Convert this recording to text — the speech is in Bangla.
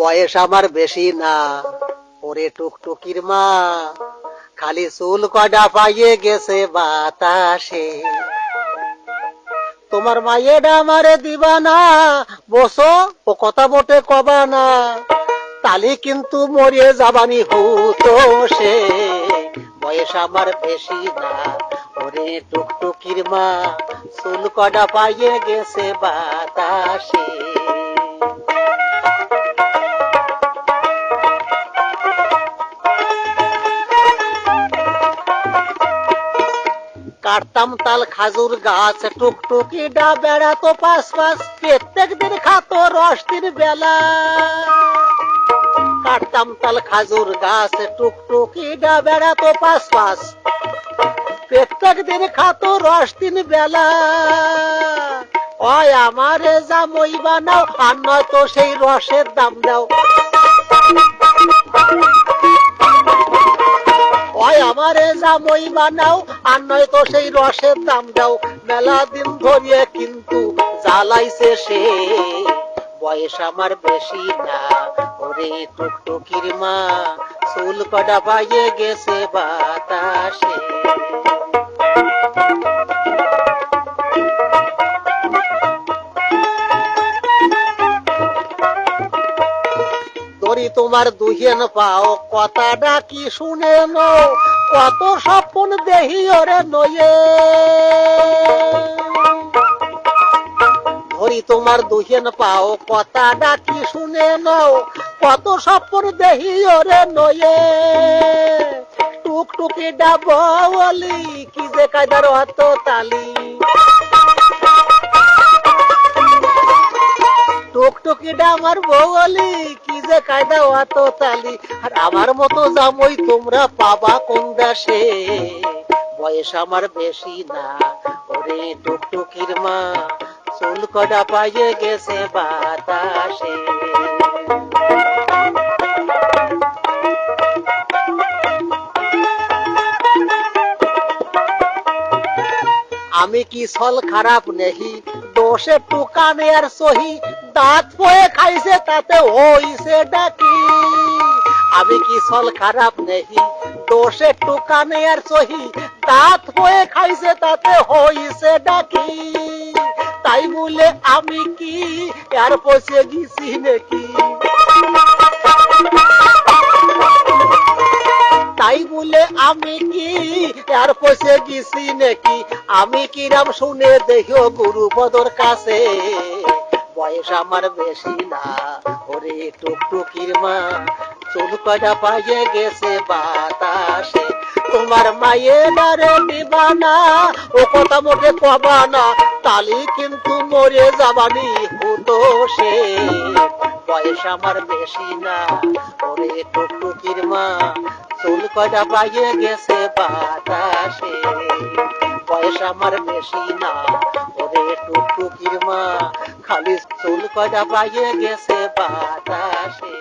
বয়স আমার বেশি না, ওরে টুকটুকির মা, খালি চুল কয়টা পাইয়ে গেছে বাতাসে। তোমার মায়েরা আমারে দিবা না, বসো ও কথা মোটে কবা না, তালি কিন্তু মরিয়ে যাবানি হতো সে। বয়স আমার বেশি না, ওরে টুকটুকির মা, চুল কয়টা পাইয়ে গেছে বাতাসে। কাটতাম তাল খাজুর গাছ, টুকটুকি ডা বেড়াতো পাশ পাশ, প্রত্যেক দিন খাতো রস দিন বেলা। কাটতাম তাল খাজুর গাছ, টুকটুকি ডা বেড়াতো পাশ পাশ, প্রত্যেক দিন খাতো রস দিন বেলা। ওই আমারে জামই বানাও, আর নয়তো সেই রসের দাম দাও। ওই আমারে জামই বানাও, আর নয়তো সেই রসের দাম দাও। মেলা দিন ধরিয়ে কিন্তু জ্বালাইছে সে। বয়স আমার বেশি না, ওরে টুকটুকির মা, চুল কটা পাইয়ে গেছে বাতাসে। ধরি তোমার দুহেন পাও, কথাটা কি শুনে নো, কত স্বপ্ন দেহি ওরে নয়ে। ধরি তোমার দুহেন পাও, কথাটা কি শুনে নাও, কত স্বপ্ন দেহি ওরে নয়ে। টুকটুকি ডাবলি কি যে কায়দার অত তালি, টুকটুকিটা আমার বউলি কি যে কায়দা অত তালি। আর আমার মতো জামই তোমরা পাবা কোন দেশে। বয়স আমার বেশি না, ওরে টুকটুকির মা, চুল কটা পাইয়ে গেছে বাতাসে। আমি কি ছল খারাপ নেহি, দোষে টুকানে আর সহি, দাঁত পয়ে খাইছে তাতে হইছে ডাকি। আমি কি ছল খারাপ নেহি, দোষে টুকানে আর সহি, দাঁত পয়ে খাইছে তাতে হইছে ডাকি। তাই বলে আমি কি আর পচে গেছি নাকি, তাই বলে আমি কি আর পচে গেছি নাকি। আমি কিরাম শুনে দেখিও গুরুপদর কাছে। বয়স আমার বেশি না, ওরে টুকটুকির মা, চুল কয়টা পাইয়ে গেছে বাতাসে। তোমার মায়েরারে দিবা না, ও কথা মোটে কবা না, তালি কিন্তু মরে যাবানি হতো সে। বয়স আমার বেশি না, ওরে টুকটুকির মা, চুল কয়টা পাইয়ে গেছে বাতাসে। বয়স আমার বেশি না, ওরে টুকটুকির মা, খালি চুল কয়টা পাইয়ে গেছে বাতাসে।